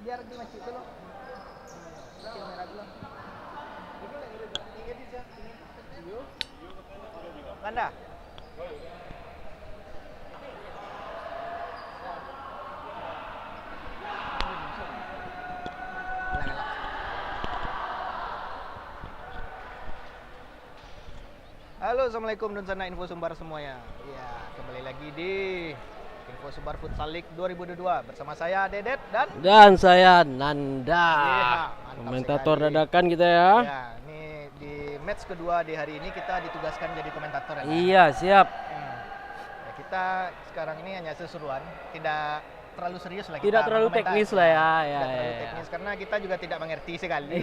biar di masjid dulu. Masjid merah dulu. Kanda. Halo, assalamualaikum dan sana info sumbar semuanya. Ya, kembali lagi di Info Sumbar Futsal League 2022 bersama saya Dedet dan saya Nanda. Iya, Komentator sekali. dadakan kita ya. Ya, ini di match kedua di hari ini kita ditugaskan jadi komentator ya. Iya, siap. Ya, kita sekarang ini hanya seseruan, tidak terlalu serius lah kita. Tidak terlalu berkomentar. teknis lah ya. Tidak terlalu teknis karena kita juga tidak mengerti sekali.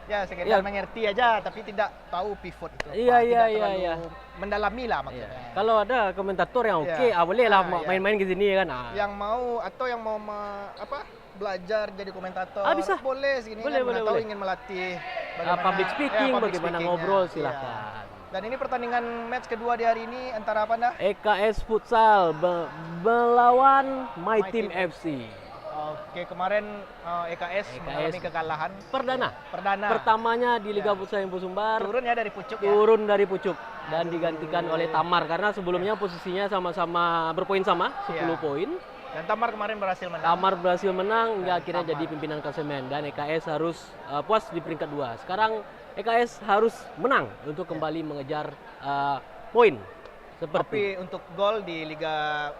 Ya, sekedar Iya. mengerti aja tapi tidak tahu pivot itu. Iya, iya, tidak iya, terlalu iya. mendalami lah Iya. maksudnya. Kalau ada komentator yang oke, Iya. boleh lah Iya. main-main ke sini kan. Yang mau atau yang mau belajar jadi komentator Bisa. boleh segini Boleh, kan, boleh, atau boleh. ingin melatih Public speaking, public bagaimana speaking-nya. ngobrol, Iya. silahkan. Dan ini pertandingan match kedua di hari ini antara apa dah? EKS Futsal melawan My Team FC. Oke, kemarin EKS mengalami kekalahan Perdana. Pertamanya di Liga Futsal Info Sumbar. Turun ya dari pucuk ya. Turun dari pucuk dan digantikan oleh Tamar karena sebelumnya posisinya sama-sama berpoin sama 10 Iya. poin. Dan Tamar kemarin berhasil menang. Tamar berhasil menang hingga Dan akhirnya Tamar. jadi pimpinan klasemen dan EKS harus puas di peringkat 2. Sekarang EKS harus menang untuk kembali mengejar poin seperti Tapi untuk gol di Liga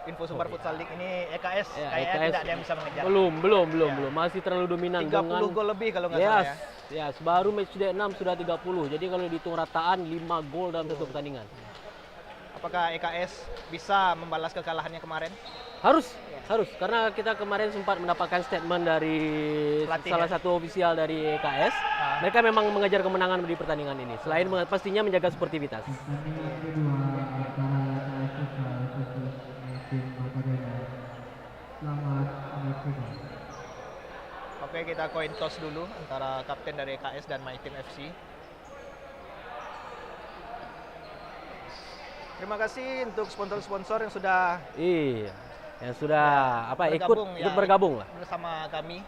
Info Sumbar Futsal League ini EKS Ya, kayaknya EKS tidak ada yang bisa mengejar. belum Ya. masih terlalu dominan 30 gol lebih kalau nggak salah ya. Yes, baru match day 6 sudah 30. Jadi kalau dihitung rataan 5 gol dalam satu pertandingan. Apakah EKS bisa membalas kekalahannya kemarin? Harus karena kita kemarin sempat mendapatkan statement dari Pelatih, salah ya? satu ofisial dari EKS. Mereka memang mengejar kemenangan di pertandingan ini. Selain pastinya menjaga sportivitas. Oke, kita coin toss dulu antara kapten dari EKS dan My Team FC. Terima kasih untuk sponsor-sponsor yang sudah Iya, yang sudah ikut bergabung lah. bersama kami.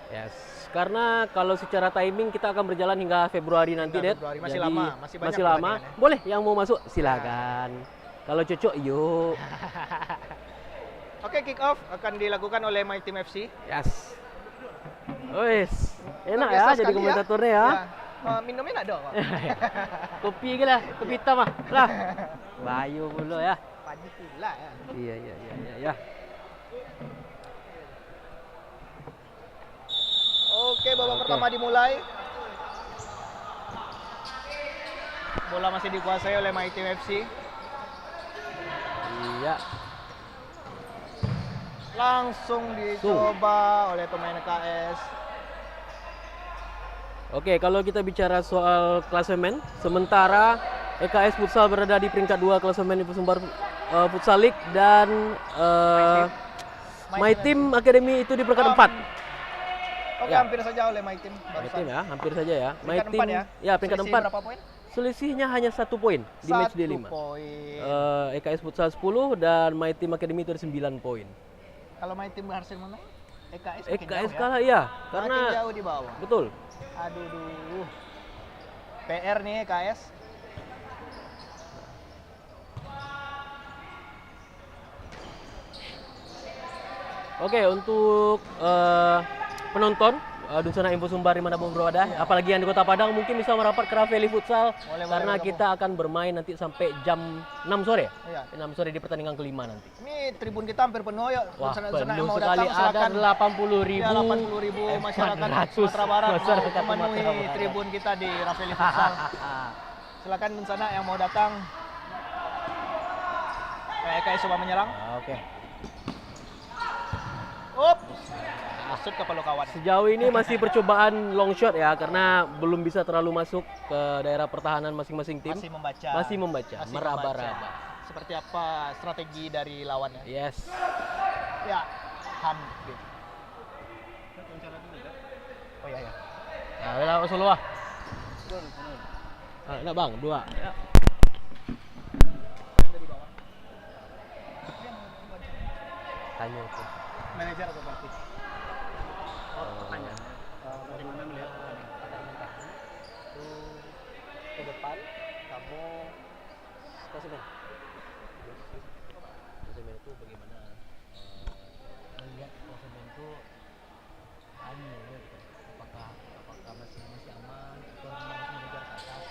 Yes, karena kalau secara timing kita akan berjalan hingga Februari nanti, Hingga Det. Februari. Masih Jadi, lama, masih banyak masih lama. pertandingannya. Boleh yang mau masuk silakan. Kalau cocok yuk. Oke, kick off akan dilakukan oleh My Team FC. Yes. Wes, enak Luar ya biasa jadi sekali komentatornya ya. Minumnya nak dong. Kopi ke lah, kopi hitam lah. Lah. Bayu dulu ya. Pagi pula ya. Iya. Oke, babak Oke. pertama dimulai. Bola masih dikuasai oleh My Team FC. Iya. Langsung dicoba oleh pemain EKS. Oke, kalau kita bicara soal klasemen, sementara EKS Futsal berada di peringkat 2 klasemen Info Sumbar Futsal League dan My Team Academy itu di peringkat 4. Oke, Ya. hampir saja oleh My Team. My Team ya, hampir saja ya. My Peringkat Team 4 ya. ya peringkat Selisih 4. berapa poin? Selisihnya hanya 1 poin di match day 5. poin. EKS Futsal 10 dan My Team Academy itu ada 9 poin. Kalau My Team berhasil menang, EKS makin EKS jauh kalah ya, ya. karena Makin jauh di bawah. betul. Aduh. PR nih EKS. Oke, untuk penonton Dunsana Info Sumbar dimanapun berada, apalagi yang di Kota Padang mungkin bisa merapat ke Rafeli Futsal Boleh karena bergabung. kita akan bermain nanti sampai jam 6 sore. Iya. 6 sore di pertandingan kelima nanti. Ini tribun kita hampir penuh ya. Wah, Sana-sana penuh yang mau sekali, datang ada silakan. 80.000. Ya, 80.000 masyarakat 400 Sumatera Barat masyarakat mau memenuhi Sumatera Barat. tribun kita di Rafeli Futsal. Silakan sana yang mau datang. EKS coba menyerang. Oke. Up. Masuk ke palu kawan. Sejauh ini masih percobaan long shot ya karena belum bisa terlalu masuk ke daerah pertahanan masing-masing tim. Masih membaca. Masih membaca, Masih meraba-raba. membaca. Seperti apa strategi dari lawannya? Yes. Ya, hampir. Oh iya ya. Nah, udah usul lah. Nah, Bang, 2. Ya. Tanya itu. Manajer atau pelatih? pertanyaannya, bagaimana melihat pertandingan itu ke depan kamu klasemen itu bagaimana melihat klasemen itu gitu. apakah masih aman atau masih mengejar ke atas?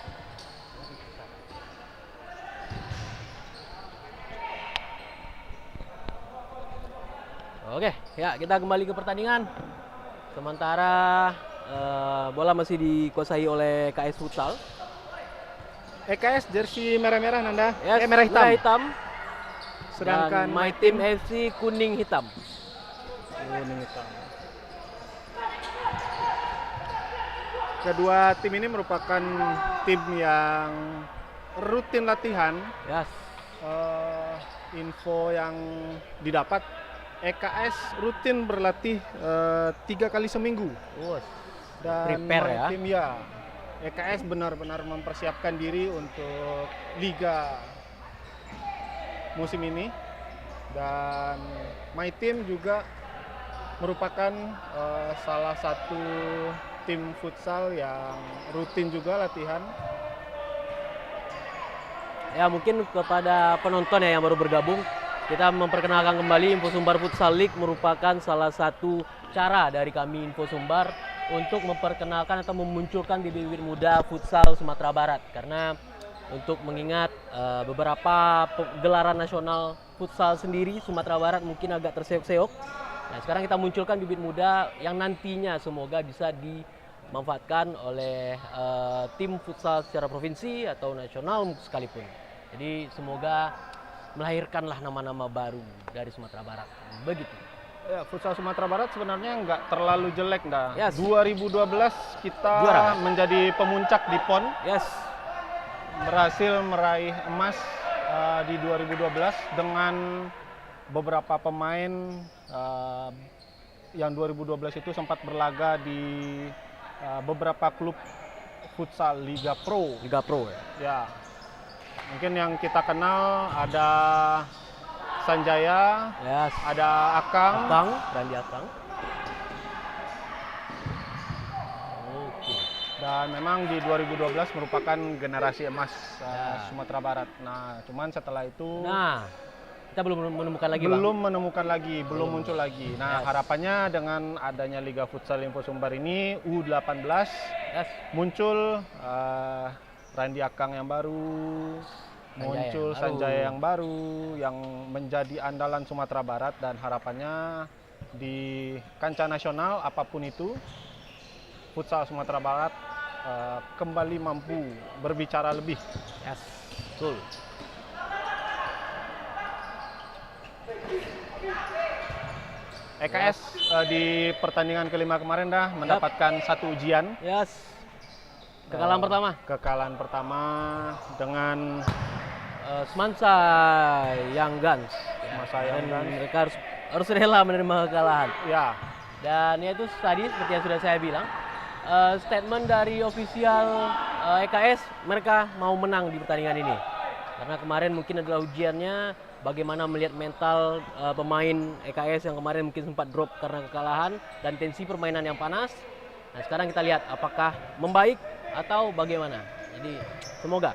Lebih besar. Oke, ya kita kembali ke pertandingan. Sementara bola masih dikuasai oleh KS Futsal. EKS jersey merah-merah Nanda, Yes, merah hitam. Merah hitam. Sedangkan Dan My Team FC kuning hitam. kuning hitam. Kedua tim ini merupakan tim yang rutin latihan. Yes. Info yang didapat, EKS rutin berlatih 3 kali seminggu. Dan Prepare ya. tim ya, EKS benar-benar mempersiapkan diri untuk liga musim ini. Dan My Team juga merupakan salah satu tim futsal yang rutin juga latihan. Ya mungkin kepada penonton ya yang baru bergabung, kita memperkenalkan kembali Info Sumbar Futsal League merupakan salah satu cara dari kami Info Sumbar untuk memperkenalkan atau memunculkan bibit-bibit muda futsal Sumatera Barat. Karena untuk mengingat beberapa gelaran nasional futsal sendiri Sumatera Barat mungkin agak terseok-seok. Nah sekarang kita munculkan bibit muda yang nantinya semoga bisa dimanfaatkan oleh tim futsal secara provinsi atau nasional sekalipun. Jadi semoga melahirkanlah nama-nama baru dari Sumatera Barat. Begitu. Ya, futsal Sumatera Barat sebenarnya nggak terlalu jelek, dah. Yes. 2012 kita Juara. menjadi pemuncak di PON, Yes. berhasil meraih emas di 2012 dengan beberapa pemain yang 2012 itu sempat berlaga di beberapa klub futsal Liga Pro. Liga Pro ya. Ya, mungkin yang kita kenal ada Sanjaya, Yes. ada Akang, Randi Akang. Oke. dan memang di 2012 merupakan generasi emas Ya. Sumatera Barat. Nah, cuman setelah itu Nah, kita belum menemukan lagi, belum Bang. menemukan lagi, belum muncul lagi. Nah, Yes. harapannya dengan adanya Liga Futsal Info Sumbar ini U18 Yes. muncul Randi Akang yang baru, muncul Sanjaya yang baru yang menjadi andalan Sumatera Barat, dan harapannya di kancah nasional apapun itu futsal Sumatera Barat kembali mampu berbicara lebih. Yes. Betul. EKS di pertandingan kelima kemarin dah mendapatkan satu ujian. Yes. Kekalahan pertama. Kekalahan pertama dengan Semansa Young Guns. Semansa Young Dan Guns. mereka harus rela menerima kekalahan. ya. Dan ya itu tadi seperti yang sudah saya bilang, statement dari ofisial EKS, mereka mau menang di pertandingan ini. Karena kemarin mungkin adalah ujiannya bagaimana melihat mental pemain EKS yang kemarin mungkin sempat drop karena kekalahan dan tensi permainan yang panas. Nah sekarang kita lihat apakah membaik atau bagaimana. Jadi semoga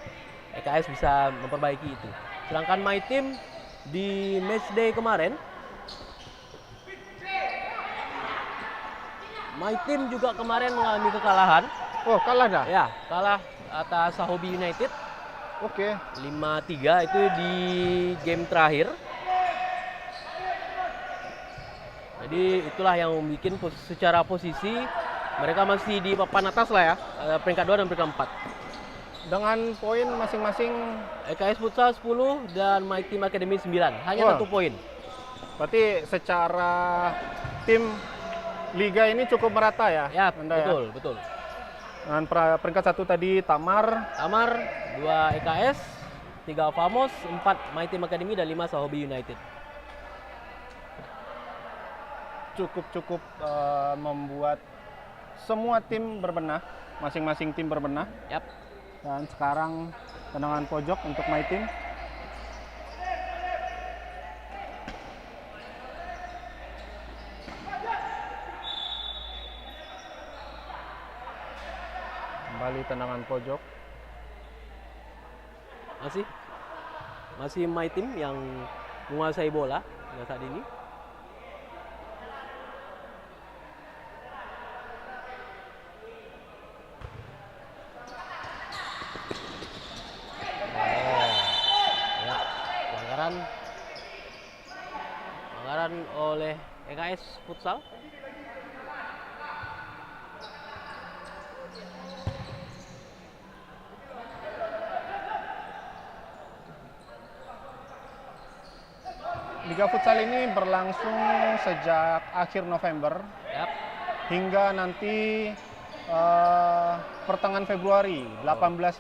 EKS bisa memperbaiki itu. Sedangkan My Team di matchday kemarin, My Team juga kemarin mengalami kekalahan. Oh, kalah dah. Ya, kalah atas Sahobi United Oke. 5-3 itu di game terakhir. Jadi itulah yang membuat secara posisi mereka masih di papan atas lah ya, peringkat 2 dan peringkat 4. Dengan poin masing-masing, EKS Futsal 10 dan My Team Academy 9, hanya Wah. 1 poin. berarti secara tim liga ini cukup merata ya? Ya, Anda ya? betul, betul. Dengan peringkat 1 tadi Tamar, Tamar 2 EKS, 3 Famos, 4 My Team Academy dan 5 Sahobi United. cukup membuat semua tim berbenah, masing-masing tim berbenah. Yap. Dan sekarang tendangan pojok untuk My Team. Kembali tendangan pojok. Masih my team yang menguasai bola hingga saat ini. Ya, pelanggaran oleh EKS Futsal. Liga Futsal ini berlangsung sejak akhir November Yap. hingga nanti pertengahan Februari, 18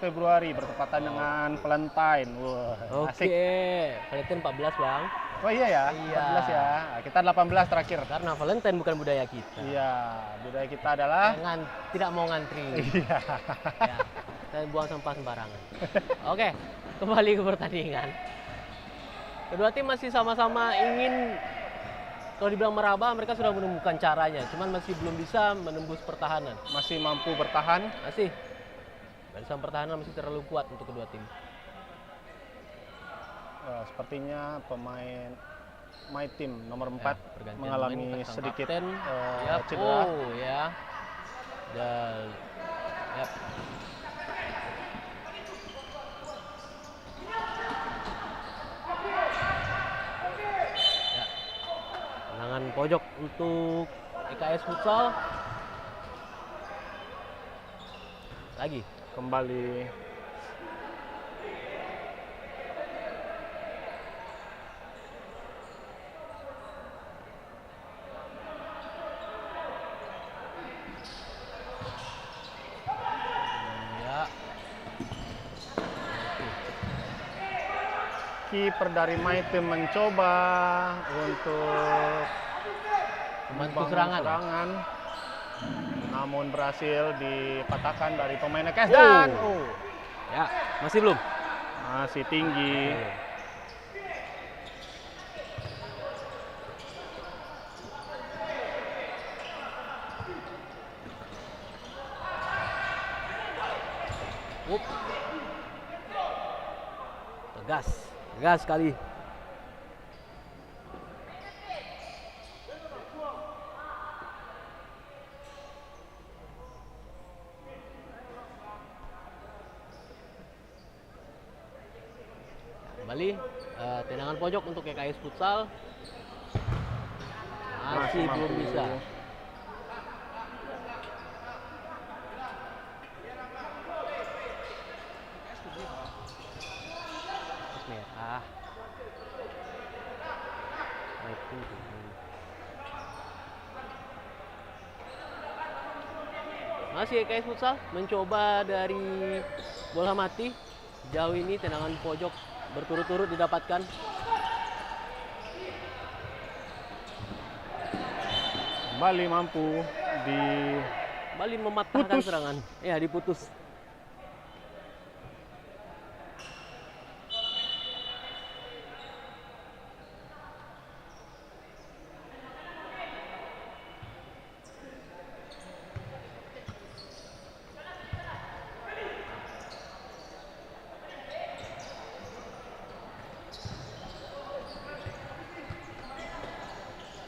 Februari bertepatan dengan Valentine. Wah, Oke, asik. Valentine 14 Bang. Oh iya ya, Iya. 14 ya. Nah, kita 18 terakhir. Karena Valentine bukan budaya kita. Iya, budaya kita adalah Tidak mau ngantri. iya. Ya, dan buang sampah sembarangan. Oke, kembali ke pertandingan. Kedua tim masih sama-sama ingin, kalau dibilang meraba, mereka sudah menemukan caranya, cuman masih belum bisa menembus pertahanan. Masih mampu bertahan. Masih, barisan pertahanan masih terlalu kuat untuk kedua tim. Sepertinya pemain my team nomor 4 pergantian mengalami pemain, sang sedikit kapten. cedera. Oh ya, dan yap. Tendangan pojok untuk EKS Futsal. Lagi Kembali ya. kiper dari my team mencoba untuk Membantu membangun serangan. namun berhasil dipatahkan dari pemain EKS dan Ya, masih belum. masih tinggi. Up. Tegas sekali. Kembali tendangan pojok untuk EKS Futsal. Masih belum mampu. bisa. Merah. Masih EKS Futsal mencoba dari bola mati. Jauh ini tendangan pojok berturut-turut didapatkan. Kembali mampu Kembali mematahkan Putus. serangan. Ya, diputus.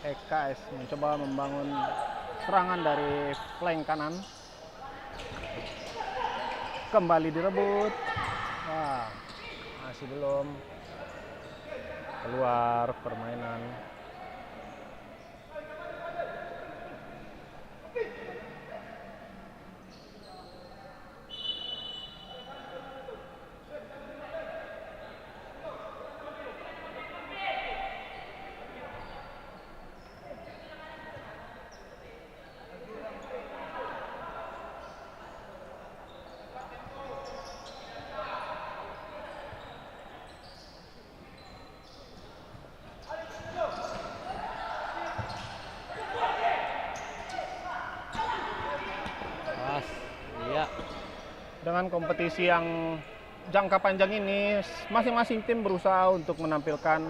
EKS mencoba membangun serangan dari flank kanan. Kembali direbut. Wah, masih belum keluar permainan. Iya. Dengan kompetisi yang jangka panjang ini, masing-masing tim berusaha untuk menampilkan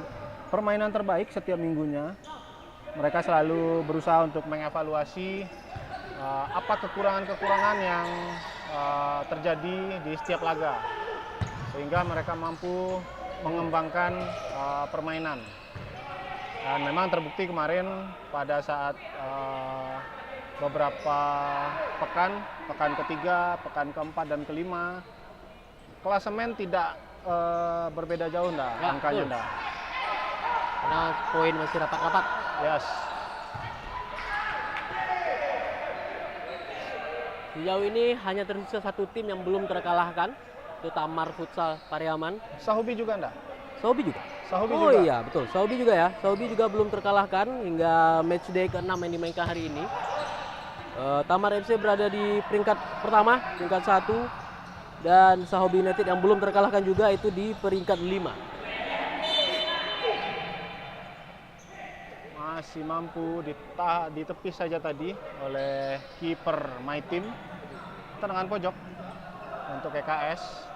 permainan terbaik setiap minggunya. Mereka selalu berusaha untuk mengevaluasi apa kekurangan-kekurangan yang terjadi di setiap laga, sehingga mereka mampu mengembangkan permainan. Dan memang terbukti kemarin pada saat beberapa pekan ketiga, pekan keempat dan kelima, klasemen tidak berbeda jauh Ya, angkanya betul. Karena poin masih rapat-rapat. Yes. Sejauh ini hanya tersisa satu tim yang belum terkalahkan, itu Tamar Futsal Pariaman. Sahubi juga enggak? Sahubi juga. Sahubi Oh juga. iya, betul. Sahubi juga ya. Sahubi juga belum terkalahkan hingga matchday ke-6 yang dimainkan hari ini. Tamar FC berada di peringkat pertama, peringkat 1. Dan Sahubi United yang belum terkalahkan juga itu di peringkat 5. Masih mampu ditepis saja tadi oleh kiper My Team. Tendangan pojok untuk EKS.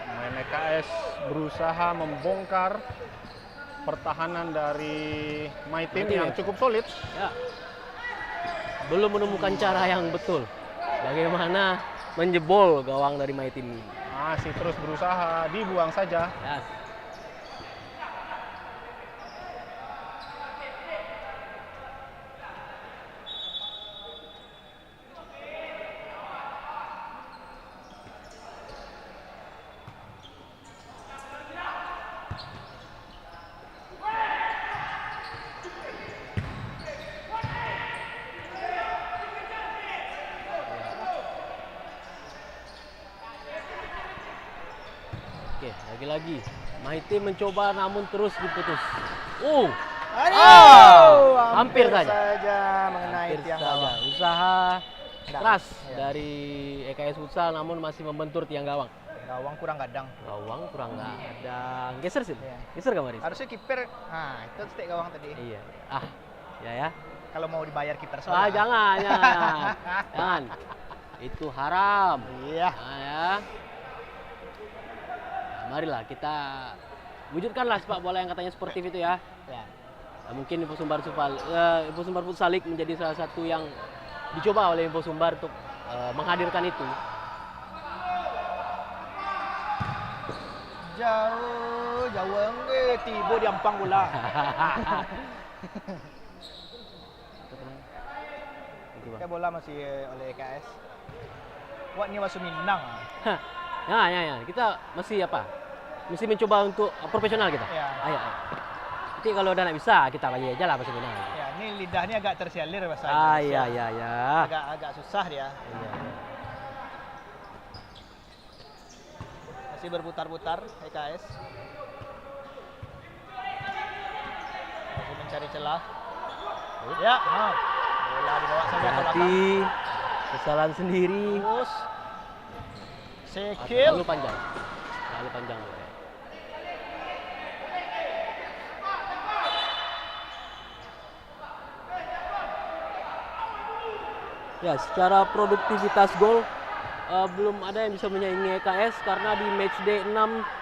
Pemain EKS berusaha membongkar pertahanan dari My Team Nanti yang ya. cukup solid. Ya. Belum menemukan cara yang betul bagaimana menjebol gawang dari My Team ini. Masih terus berusaha, dibuang saja. Ya. Oke, lagi-lagi My Team mencoba namun terus diputus. Hampir saja. mengenai Hampir tiang saja. gawang. Usaha Enggak, keras iya. dari EKS Futsal namun masih membentur tiang gawang. Gawang kurang gadang. Gawang kurang nggak ada. Geser sih. Iya. Geser Kamaris. Harusnya kiper, itu stik gawang tadi. Iya. Ya. Kalau mau dibayar kiper Jangan. Jangan. Itu haram. Iya. Ya. Nah, marilah kita wujudkanlah sepak bola yang katanya sportif itu ya. Ya. Nah, mungkin Info Sumbar Futsal League menjadi salah satu yang dicoba oleh Info Sumbar untuk menghadirkan itu. Jauh enggak tiba di ampang bola. Kayak bola masih oleh EKS. Wah, ini masuk Minang. Ya. Kita masih mesti mencoba untuk profesional kita. Ya. Ayo. Nanti kalau udah nggak bisa, kita bagi aja lah bahasa Minang. Ya, ini lidahnya agak tersialir bahasa Iya. Indonesia. Agak susah dia. Iya. Masih berputar-putar EKS. Masih mencari celah. Ya, bola dibawa saja ke belakang. Hati, kesalahan sendiri. Terus Sekil. Terlalu panjang. Ya, secara produktivitas gol belum ada yang bisa menyaingi EKS karena di matchday 6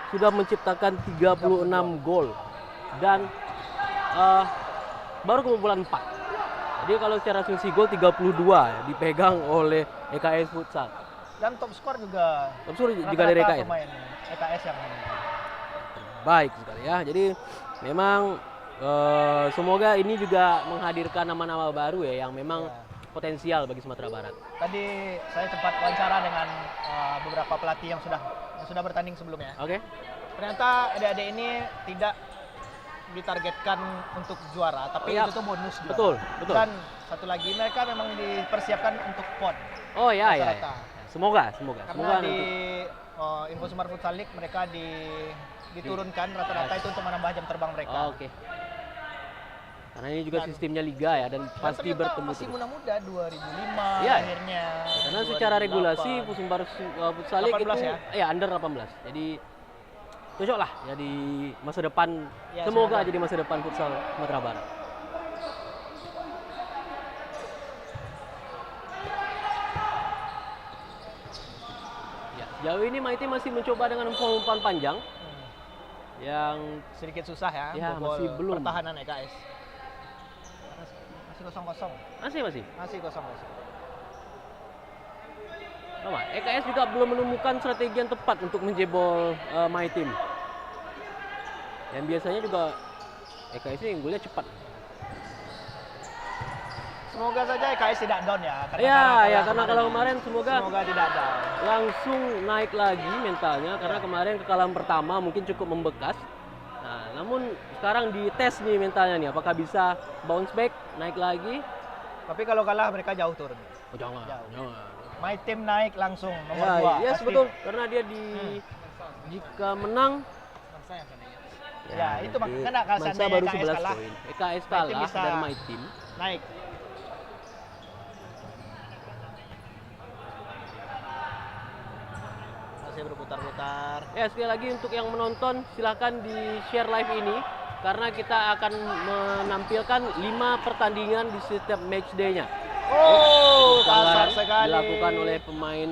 sudah menciptakan 36 gol dan baru kebobolan 4. Jadi kalau secara asumsi gol 32 dipegang oleh EKS Futsal. Dan top skor juga. Top skor juga dari EKS. Pemain EKS yang Baik sekali ya. Jadi memang semoga ini juga menghadirkan nama-nama baru ya yang memang potensial bagi Sumatera Barat. Tadi saya sempat wawancara dengan beberapa pelatih yang sudah bertanding sebelumnya. Oke. Ternyata adik-adik ini tidak ditargetkan untuk juara, tapi Iya. itu tuh bonus juara. Betul. Dan satu lagi mereka memang dipersiapkan untuk PON. Oh ya. Rata-rata. Semoga. Karena di nanti. Info Sumbar Futsal League mereka diturunkan rata-rata itu untuk menambah jam terbang mereka. Oke. Karena ini juga sistemnya liga ya dan pasti ternyata bertemu masih terus. muda-muda 2005 Iya. akhirnya. Karena secara 2008. regulasi Sumbar Futsal League 18 itu ya? under 18. Jadi cocok lah jadi masa depan. Ya, semoga semoga. jadi masa depan futsal Sumatera Barat. Sejauh ini My Team masih mencoba dengan umpan panjang yang Sedikit susah ya, Ya, bobol masih belum. pertahanan EKS. Masih kosong-kosong. masih. Masih kosong-kosong. Sama, EKS juga belum menemukan strategi yang tepat untuk menjebol My Team. Yang biasanya juga EKS ini golnya cepat. Semoga saja EKS tidak down ya. Karena kalau kemarin semoga tidak down. langsung naik lagi mentalnya karena kemarin kekalahan pertama mungkin cukup membekas. Nah, namun sekarang dites nih mentalnya nih, apakah bisa bounce back, naik lagi? Tapi kalau kalah mereka jauh turun. Oh, jangan. My Team naik langsung nomor 2. Yes, betul. Karena dia jika menang Ya, itu nanti makanya kalau Mansa seandainya baru EKS 11 kalah, poin. EKS My Team kalah bisa dan My Team. naik. Masih berputar-putar. Ya, sekali lagi untuk yang menonton silahkan di share live ini karena kita akan menampilkan 5 pertandingan di setiap match day-nya. Oh, kasar Pelanggaran sekali. dilakukan oleh pemain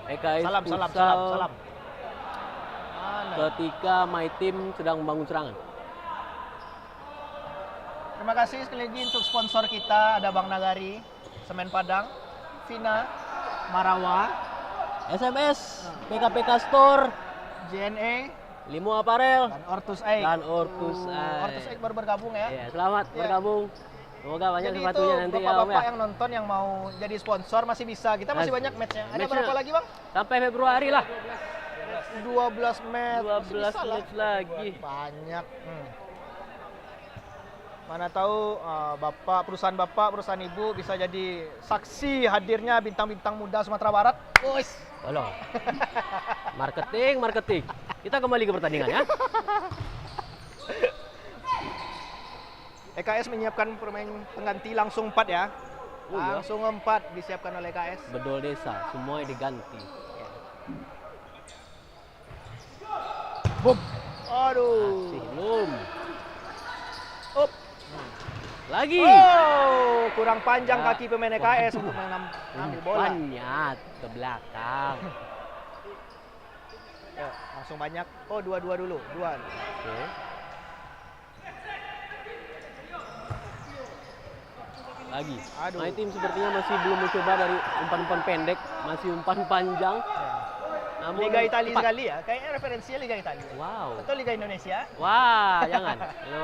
EKS Salam. Futsal Mana? ketika My Team sedang membangun serangan. Terima kasih sekali lagi untuk sponsor kita, ada Bang Nagari, Semen Padang, Vina, Marawa, SMS, PKPK Store, JNE, Limo Apparel, dan Ortus Egg. Ortus Ortus Egg baru bergabung ya. Ya, selamat Ya. bergabung. Semoga banyak Jadi itu sepatunya nanti ya Om bapak-bapak ya. yang nonton yang mau jadi sponsor masih bisa. Kita masih Masih. banyak matchnya. Ada Matchnya berapa lagi Bang? Sampai Februari lah. 12 match. 12 Masih bisa lah. match lagi. Banyak. Mana tahu perusahaan ibu bisa jadi saksi hadirnya bintang-bintang muda Sumatera Barat. Wes. Tolong. Marketing. Kita kembali ke pertandingan ya. EKS menyiapkan pemain pengganti langsung 4 ya. Oh, iya. Langsung 4 disiapkan oleh EKS. Bedol desa, semuanya diganti. Boom. Aduh. Masih belum. Up. Lagi. Oh, kurang panjang Ya. kaki pemain EKS untuk mengambil bola. Umpannya ke belakang. Ya, langsung banyak. Oh, 2-2 dulu. 2. Oke. Lagi. Aduh. My Team sepertinya masih belum mencoba dari umpan-umpan pendek, masih umpan panjang. Namun Liga Italia cepat. sekali ya. Kayaknya referensinya Liga Italia. Wow. Atau Liga Indonesia. Wah, jangan.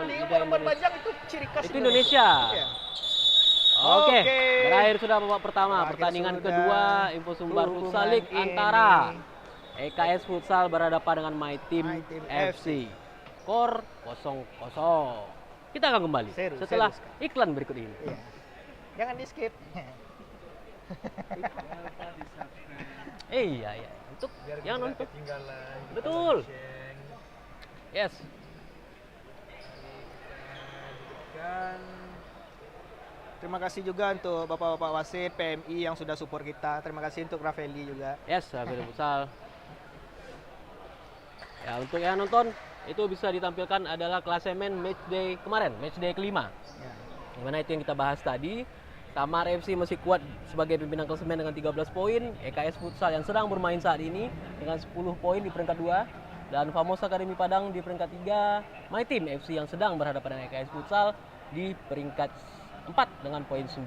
Liga umpan panjang itu ciri khas Itu Indonesia. Iya. Oke, Oke. berakhir sudah babak pertama. Berakhir Pertandingan sudah. kedua Info Sumbar Hubungan Futsal League ini. antara EKS Futsal berhadapan dengan My Team, My Team FC. Skor 0-0. Kita akan kembali Seru, setelah seru iklan berikut ini. Iya. Jangan di skip. Iya. Untuk yang nonton. Betul. Yes. Terima kasih juga untuk bapak-bapak wasit PMI yang sudah support kita. Terima kasih untuk Rafaeli juga. Yes, Rafael Futsal. Ya, untuk yang nonton itu bisa ditampilkan adalah klasemen matchday kemarin, matchday kelima. Ya. Dimana itu yang kita bahas tadi. Samar FC masih kuat sebagai pimpinan klasemen dengan 13 poin. EKS Futsal yang sedang bermain saat ini dengan 10 poin di peringkat 2. Dan Famos Akademi Padang di peringkat 3. My Team FC yang sedang berhadapan dengan EKS Futsal di peringkat 4 dengan poin 9.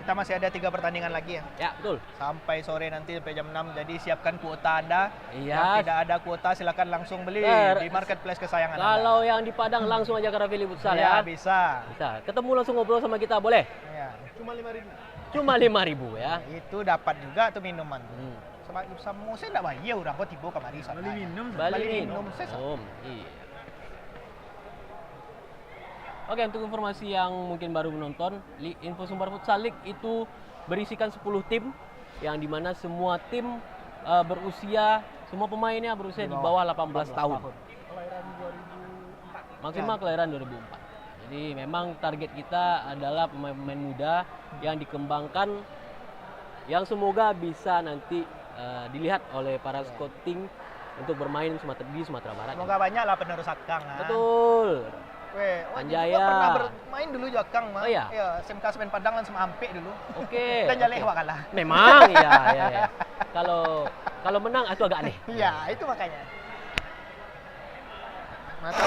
Kita masih ada 3 pertandingan lagi ya. Ya, betul. Sampai sore nanti sampai jam 6. Jadi siapkan kuota Anda. Iya. Yang tidak ada kuota silakan langsung beli di marketplace kesayangan Kalau Anda. yang di Padang langsung aja ke Rafael Futsal Ya, ya. bisa. Bisa. Ketemu langsung ngobrol sama kita boleh? Ya. Cuma 5.000. Cuma 5.000 ya. Itu dapat juga tuh minuman. Hmm. Sama saya enggak bayar orang kok tiba kamari sana. Bali minum saya. Iya. Oke, untuk informasi yang mungkin baru menonton, Info Sumbar Futsal League itu berisikan 10 tim yang dimana semua tim berusia, semua pemainnya berusia di bawah 18 tahun. Kelahiran 2004. Maksimal kelahiran 2004. Jadi memang target kita adalah pemain-pemain muda yang dikembangkan yang semoga bisa nanti dilihat oleh para scouting untuk bermain di Sumatera Barat. Semoga banyaklah penerus Akang. Betul. Weh, wah, dia Sanjaya. juga pernah bermain dulu Jakang mah. Oh, iya? Iya, SMK Semen Padang lawan sama Ampek dulu. Oke. Dan oke. Jalewa kalah. Memang, iya, iya, iya. Kalau menang itu agak aneh. Iya, itu makanya. Mata